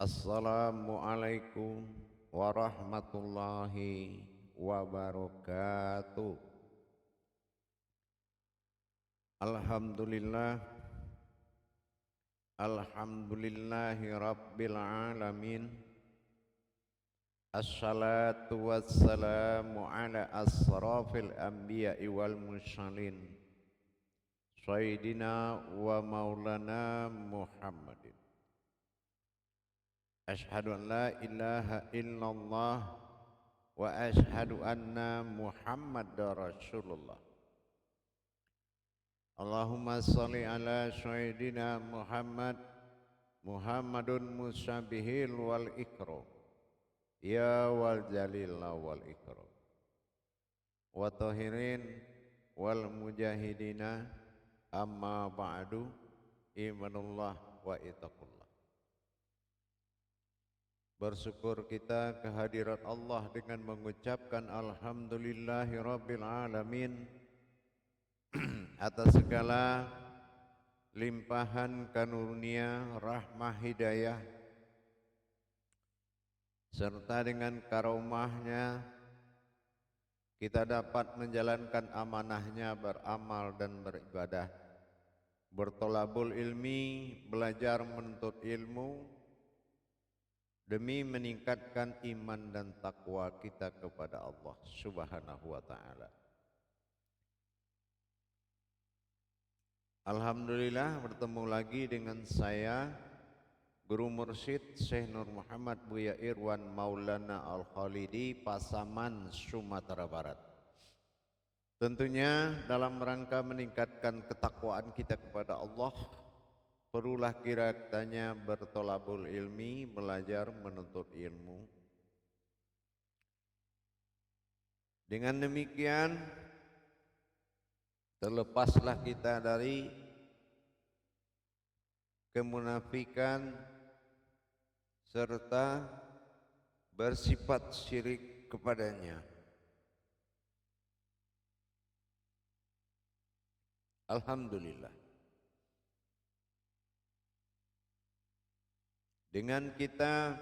Assalamualaikum warahmatullahi wabarakatuh. Alhamdulillah, alhamdulillahi rabbil alamin. Assalatu wassalamu ala asrafil anbiya'i wal mursalin, Sayyidina wa maulana Muhammadin. Ashhadu an la ilaha illallah wa ashhadu anna Muhammadar Rasulullah. Allahumma salli ala Sayyidina Muhammadun musabihil wal ikram, ya wal jalil wal ikram, wa tahirin wal mujahidina, amma ba'du, imanullah wa itaqullah. Bersyukur kita kehadirat Allah dengan mengucapkan alhamdulillahi rabbil alamin atas segala limpahan karunia, rahmah, hidayah, serta dengan karomahnya kita dapat menjalankan amanahnya beramal dan beribadah, bertolabul ilmi, belajar menuntut ilmu, demi meningkatkan iman dan takwa kita kepada Allah Subhanahu wa ta'ala. Alhamdulillah bertemu lagi dengan saya, Guru Mursyid Syekh Nur Muhammad Buya Irwan Maulana Al-Khalidi, Pasaman, Sumatera Barat. Tentunya dalam rangka meningkatkan ketakwaan kita kepada Allah, perlulah kiranya bertolabul ilmi, belajar menuntut ilmu. Dengan demikian terlepaslah kita dari kemunafikan serta bersifat syirik kepadanya. Alhamdulillah. Dengan kita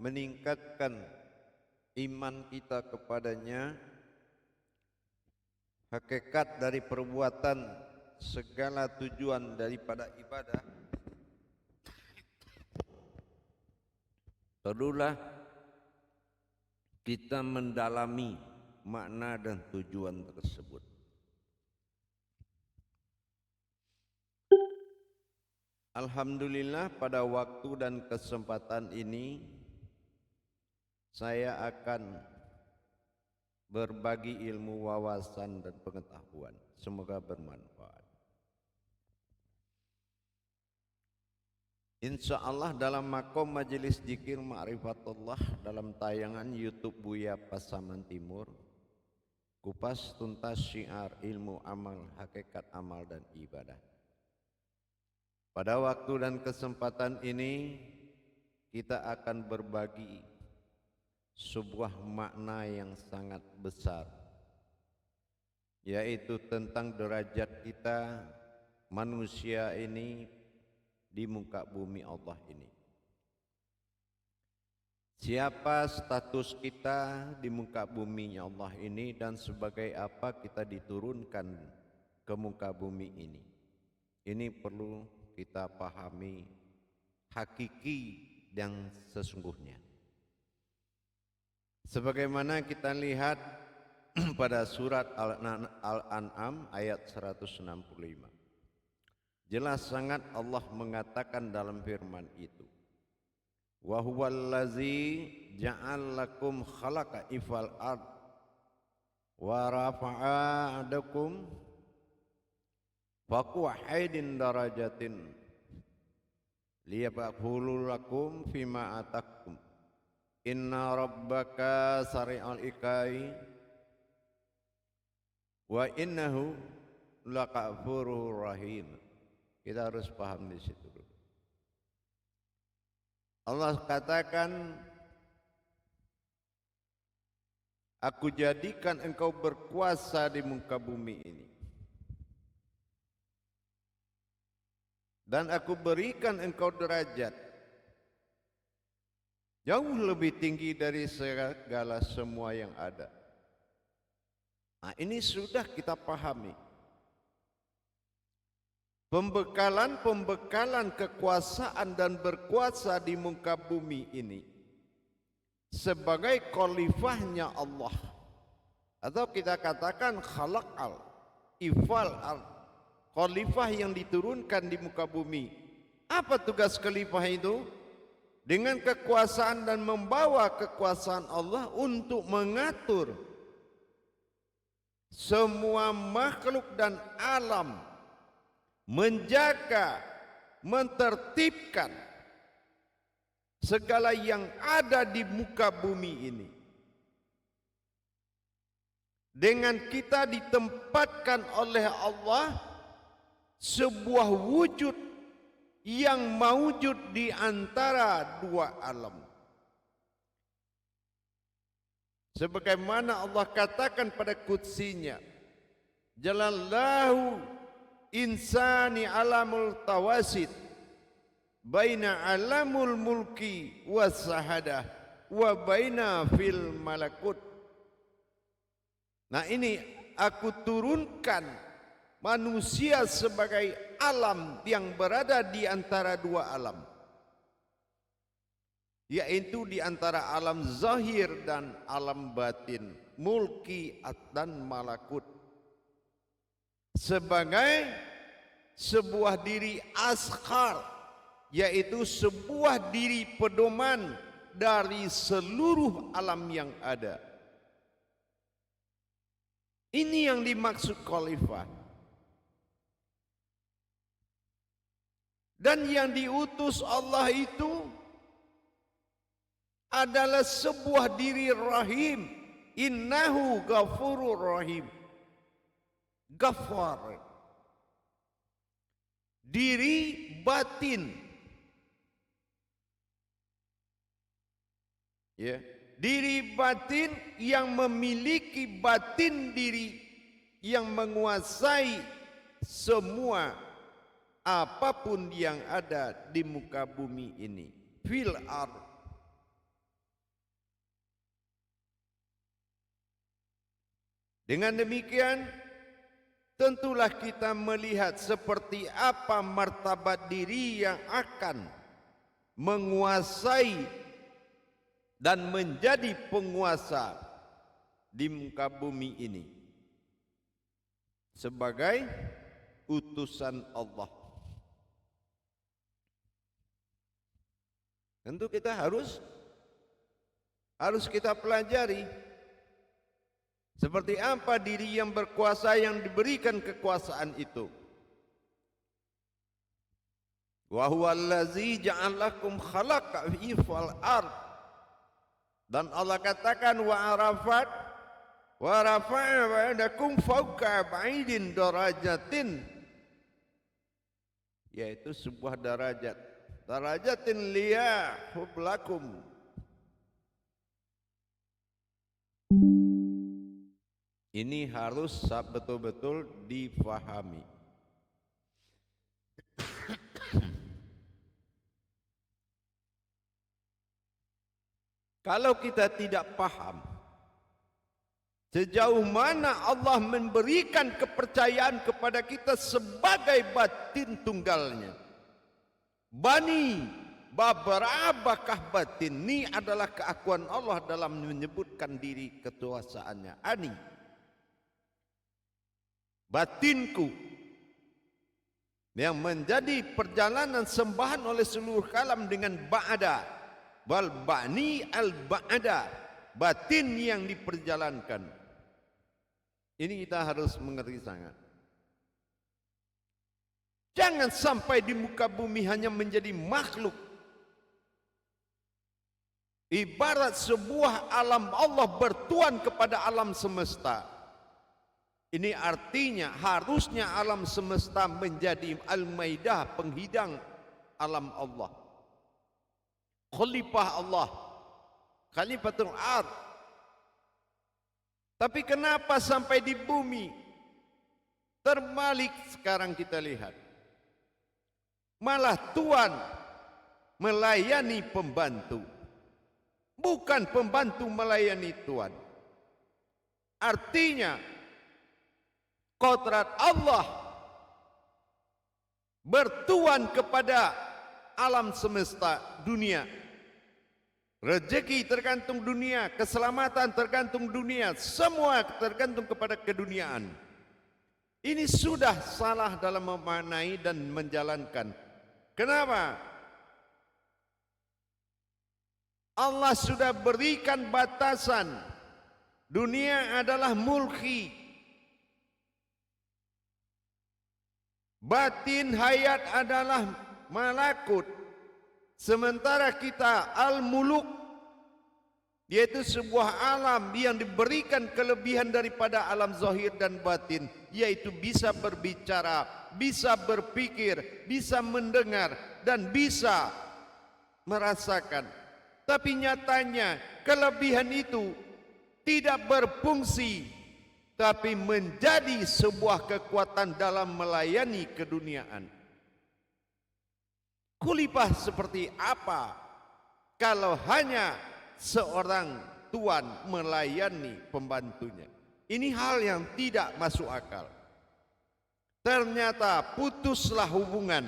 meningkatkan iman kita kepadanya, hakikat dari perbuatan segala tujuan daripada ibadah, perlulah kita mendalami makna dan tujuan tersebut. Alhamdulillah pada waktu dan kesempatan ini saya akan berbagi ilmu, wawasan dan pengetahuan. Semoga bermanfaat. Insya Allah dalam makom majelis zikir ma'rifatullah dalam tayangan YouTube Buya Pasaman Timur, kupas tuntas syiar ilmu amal, hakikat amal dan ibadah. Pada waktu dan kesempatan ini kita akan berbagi sebuah makna yang sangat besar, yaitu tentang derajat kita manusia ini di muka bumi Allah ini. Siapa status kita di muka bumi Allah ini dan sebagai apa kita diturunkan ke muka bumi ini. Ini perlu kita pahami hakiki yang sesungguhnya. Sebagaimana kita lihat pada surat Al-An'am ayat 165. Jelas sangat Allah mengatakan dalam firman itu, wa huwallazi ja'alakum khalaqa ifal ard wa rafa'a adakum faqwa haidin darajatin liyabahulu lakum fima atakum inna rabbaka sari'al ikai wa innahu laqafurur rahim. Kita harus paham di situ dulu. Allah katakan, aku jadikan engkau berkuasa di muka bumi ini. Dan aku berikan engkau derajat Jauh lebih tinggi dari segala semua yang ada. Nah, ini sudah kita pahami. Pembekalan kekuasaan dan berkuasa di muka bumi ini sebagai khalifahnya Allah, atau kita katakan khalaqal ifal al, khalifah yang diturunkan di muka bumi. Apa tugas khalifah itu? Dengan kekuasaan dan membawa kekuasaan Allah untuk mengatur semua makhluk dan alam, menjaga, mentertibkan segala yang ada di muka bumi ini. Dengan kita ditempatkan oleh Allah sebuah wujud yang maujud di antara dua alam. Sebagaimana Allah katakan pada qudsinya, Jalallahu insani alamul tawasid baina alamul mulki was sahadah wa baina fil malakut. Nah, ini aku turunkan manusia sebagai alam yang berada di antara dua alam, yaitu di antara alam zahir dan alam batin, mulki dan malakut, sebagai sebuah diri asghar, yaitu sebuah diri pedoman dari seluruh alam yang ada. Ini yang dimaksud khalifah. Dan yang diutus Allah itu adalah sebuah diri rahim. Innahu ghafurur rahim. Ghafar. Diri batin. Ya. Diri batin yang memiliki batin diri yang menguasai semua apapun yang ada di muka bumi ini. Fil ard. Dengan demikian, tentulah kita melihat seperti apa martabat diri yang akan menguasai dan menjadi penguasa di muka bumi ini sebagai utusan Allah. Tentu kita harus kita pelajari seperti apa diri yang berkuasa yang diberikan kekuasaan itu. Wa huwallazi ja'alakum khalaqa fil ard. Dan Allah katakan wa rafa'a ba'dakum fawqa ba'idin darajatin, yaitu sebuah darajatin liyahublakum. Ini harus betul-betul difahami. Kalau kita tidak paham sejauh mana Allah memberikan kepercayaan kepada kita sebagai batin tunggalnya, bani babarabakah batin, ini adalah keakuan Allah dalam menyebutkan diri kekuasaannya. Ani, batinku yang menjadi perjalanan sembahan oleh seluruh kalam dengan ba'ada. Bal ba'ni al-ba'ada, batin yang diperjalankan. Ini kita harus mengerti sangat. Jangan sampai di muka bumi hanya menjadi makhluk ibarat sebuah alam Allah bertuan kepada alam semesta. Ini artinya harusnya alam semesta menjadi al-maidah, penghidang alam Allah, khalifah Allah, khalifatul ard. Tapi kenapa sampai di bumi terbalik sekarang kita lihat? Malah tuan melayani pembantu. bukan pembantu melayani Tuhan. Artinya kodrat Allah bertuan kepada alam semesta dunia. Rezeki tergantung dunia, keselamatan tergantung dunia, semua tergantung kepada keduniaan. Ini sudah salah dalam memaknai dan menjalankan. Kenapa? Allah sudah berikan batasan. Dunia adalah mulki. Batin hayat adalah malakut. Sementara kita al-muluk, yaitu sebuah alam yang diberikan kelebihan daripada alam zahir dan batin, yaitu bisa berbicara, bisa berpikir, bisa mendengar, dan bisa merasakan. Tapi nyatanya kelebihan itu tidak berfungsi, tapi menjadi sebuah kekuatan dalam melayani keduniaan. Khalifah seperti apa kalau hanya seorang tuan melayani pembantunya? Ini hal yang tidak masuk akal. Ternyata putuslah hubungan.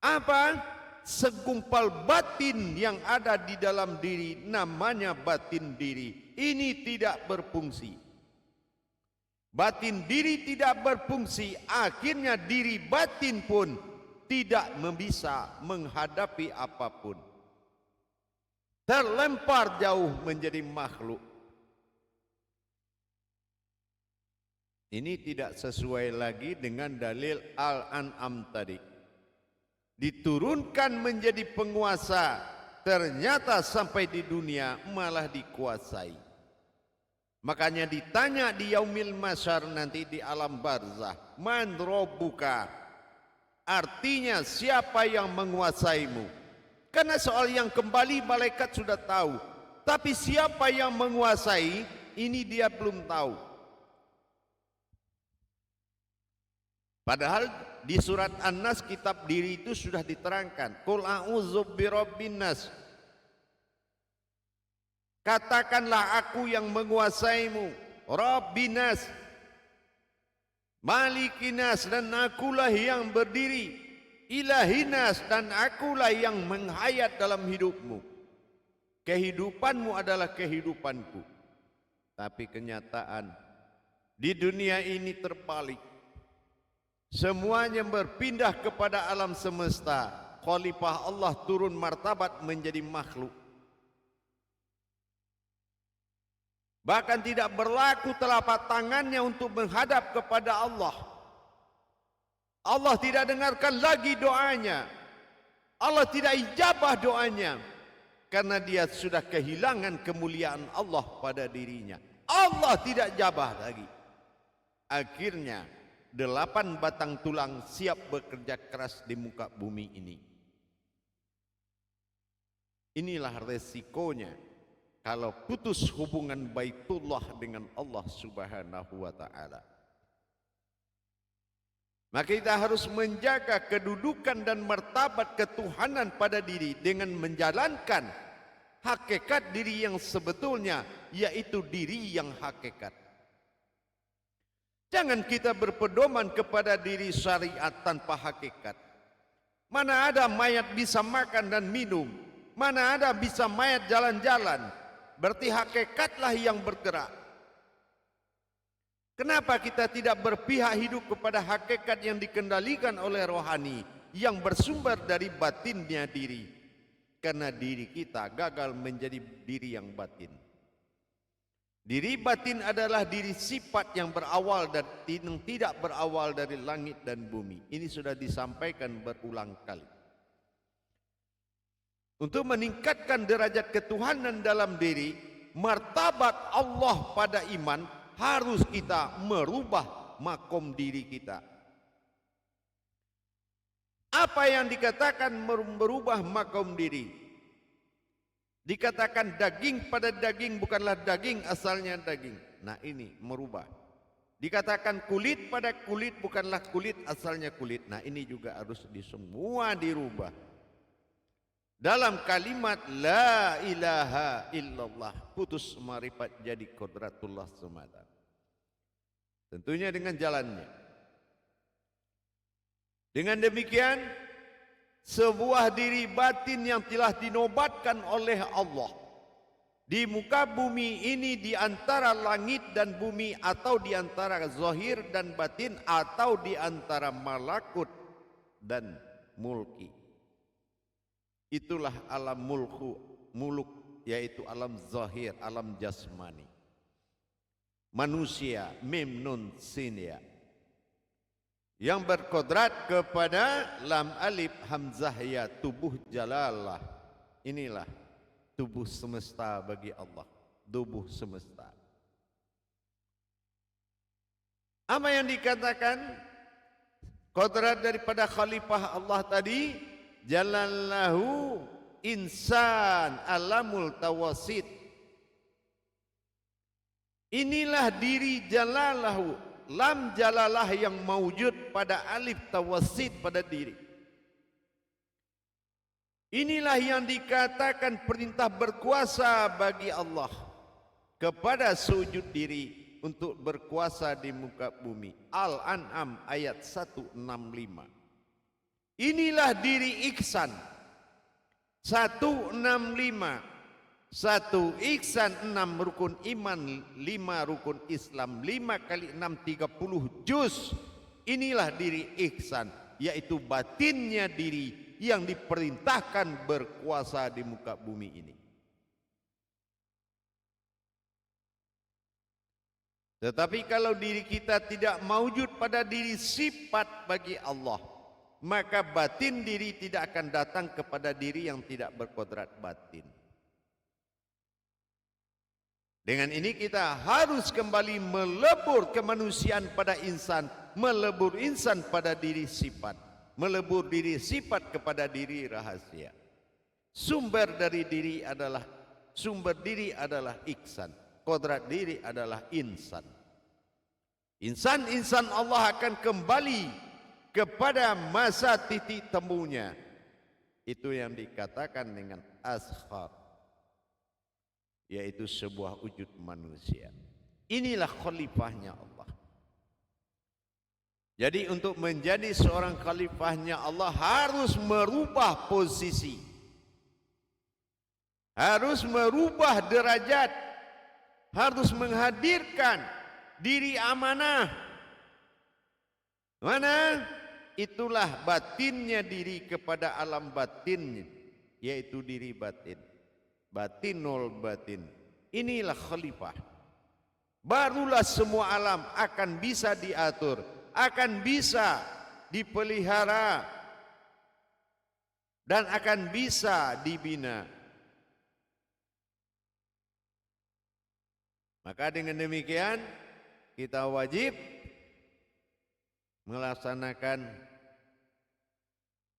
Apa? Segumpal batin yang ada di dalam diri, namanya batin diri. Ini tidak berfungsi. Batin diri tidak berfungsi, akhirnya diri batin pun tidak bisa menghadapi apapun. Terlempar jauh menjadi makhluk. Ini tidak sesuai lagi dengan dalil Al-An'am tadi. Diturunkan menjadi penguasa, ternyata sampai di dunia malah dikuasai. Makanya ditanya di yaumil masyar nanti di alam barzah, man rabbuka? Artinya siapa yang menguasaimu? Karena soal yang kembali malaikat sudah tahu. Tapi siapa yang menguasai, ini dia belum tahu. Padahal di surat An-Nas kitab diri itu sudah diterangkan. Qul a'udzu birabbin nas. Katakanlah aku yang menguasaimu. Rabbinas. Malikinas, dan akulah yang berdiri. Ilahinas, dan akulah yang menghayat dalam hidupmu. Kehidupanmu adalah kehidupanku. Tapi kenyataan di dunia ini terbalik. Semuanya berpindah kepada alam semesta. Khalifah Allah turun martabat menjadi makhluk. Bahkan tidak berlaku telapak tangannya untuk menghadap kepada Allah. Allah tidak dengarkan lagi doanya. Allah tidak ijabah doanya. Karena dia sudah kehilangan kemuliaan Allah pada dirinya. Allah tidak jabah lagi. Akhirnya 8 batang tulang siap bekerja keras di muka bumi ini. Inilah resikonya kalau putus hubungan Baitullah dengan Allah Subhanahu wa ta'ala. Maka kita harus menjaga kedudukan dan martabat ketuhanan pada diri dengan menjalankan hakikat diri yang sebetulnya, yaitu diri yang hakikat. Jangan kita berpedoman kepada diri syariat tanpa hakikat. Mana ada mayat bisa makan dan minum, mana ada bisa mayat jalan-jalan. Berarti hakikatlah yang bergerak. Kenapa kita tidak berpihak hidup kepada hakikat yang dikendalikan oleh rohani, yang bersumber dari batinnya diri? Karena diri kita gagal menjadi diri yang batin. Diri batin adalah diri sifat yang berawal dan tidak berawal dari langit dan bumi. Ini sudah disampaikan berulang kali. Untuk meningkatkan derajat ketuhanan dalam diri, martabat Allah pada iman, harus kita merubah makom diri kita. Apa yang dikatakan merubah makom diri? Dikatakan daging pada daging bukanlah daging, asalnya daging. Nah ini merubah. Dikatakan kulit pada kulit bukanlah kulit, asalnya kulit. Nah ini juga harus semua dirubah. dalam kalimat la ilaha illallah, putus marifat jadi qudratullah semata. Tentunya dengan jalannya. Dengan demikian, sebuah diri batin yang telah dinobatkan oleh Allah di muka bumi ini, di antara langit dan bumi, atau di antara zahir dan batin, atau di antara malakut dan mulki. Itulah alam muluk, yaitu alam zahir, alam jasmani. Manusia, mim nun sin ya, yang berkodrat kepada lam alif hamzah ya, tubuh jalalah. Inilah tubuh semesta bagi Allah, tubuh semesta. Apa yang dikatakan kodrat daripada khalifah Allah tadi? Jalallahu insan alamul tawasid. Inilah diri jalalahu, lam jalalah yang mawujud pada alif tawasid pada diri. Inilah yang dikatakan perintah berkuasa bagi Allah kepada sujud diri untuk berkuasa di muka bumi. Al-An'am ayat 165. Inilah diri ihsan 165. 1 ihsan, 6 rukun iman, 5 rukun Islam, 5 kali 6 30 juz. Inilah diri ihsan, yaitu batinnya diri yang diperintahkan berkuasa di muka bumi ini. Tetapi kalau diri kita tidak mawujud pada diri sifat bagi Allah, maka batin diri tidak akan datang kepada diri yang tidak berkodrat batin. Dengan ini kita harus kembali melebur kemanusiaan pada insan, melebur insan pada diri sifat, melebur diri sifat kepada diri rahasia. Sumber diri adalah ihsan, kodrat diri adalah insan. Insan Allah akan kembali kepada masa titik temunya. Itu yang dikatakan dengan ashar, yaitu sebuah wujud manusia. Inilah khalifahnya Allah. Jadi untuk menjadi seorang khalifahnya Allah harus merubah posisi, harus merubah derajat, harus menghadirkan diri amanah. Mana? Itulah batinnya diri kepada alam batinnya, yaitu diri batin. Batinul batin. Inilah khalifah. Barulah semua alam akan bisa diatur, akan bisa dipelihara, dan akan bisa dibina. Maka dengan demikian kita wajib melaksanakan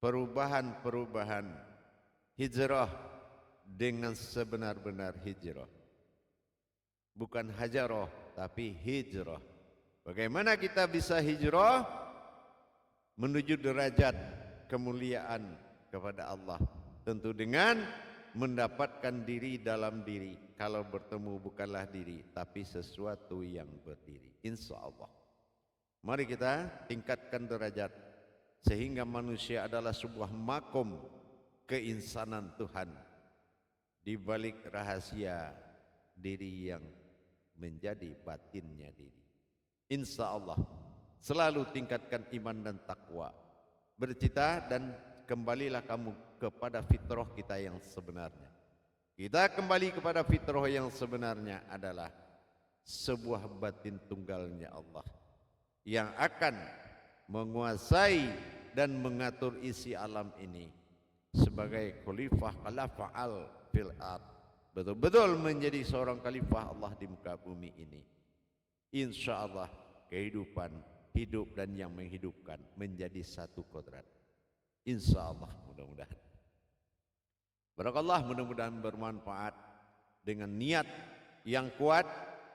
perubahan-perubahan hijrah dengan sebenar-benar hijrah. Bukan hajarah, tapi hijrah. Bagaimana kita bisa hijrah menuju derajat kemuliaan kepada Allah? Tentu dengan mendapatkan diri dalam diri. Kalau bertemu bukanlah diri, tapi sesuatu yang berdiri. Insya Allah. Mari kita tingkatkan derajat sehingga manusia adalah sebuah makom keinsanan Tuhan di balik rahasia diri yang menjadi batinnya diri. Insya Allah selalu tingkatkan iman dan takwa, bercita dan kembalilah kamu kepada fitrah kita yang sebenarnya. Kita kembali kepada fitrah yang sebenarnya adalah sebuah batin tunggalnya Allah yang akan menguasai dan mengatur isi alam ini sebagai khalifah al fil ard, betul-betul menjadi seorang khalifah Allah di muka bumi ini. Insya Allah kehidupan, hidup dan yang menghidupkan menjadi satu kodrat. Insya Allah, mudah-mudahan. Barakallah, mudah-mudahan bermanfaat. Dengan niat yang kuat,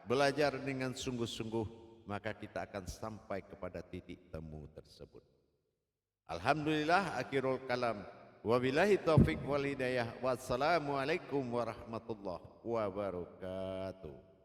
belajar dengan sungguh-sungguh, maka kita akan sampai kepada titik temu tersebut. Alhamdulillah, akhirul kalam. Wabillahi taufik wal hidayah. Wassalamualaikum warahmatullahi wabarakatuh.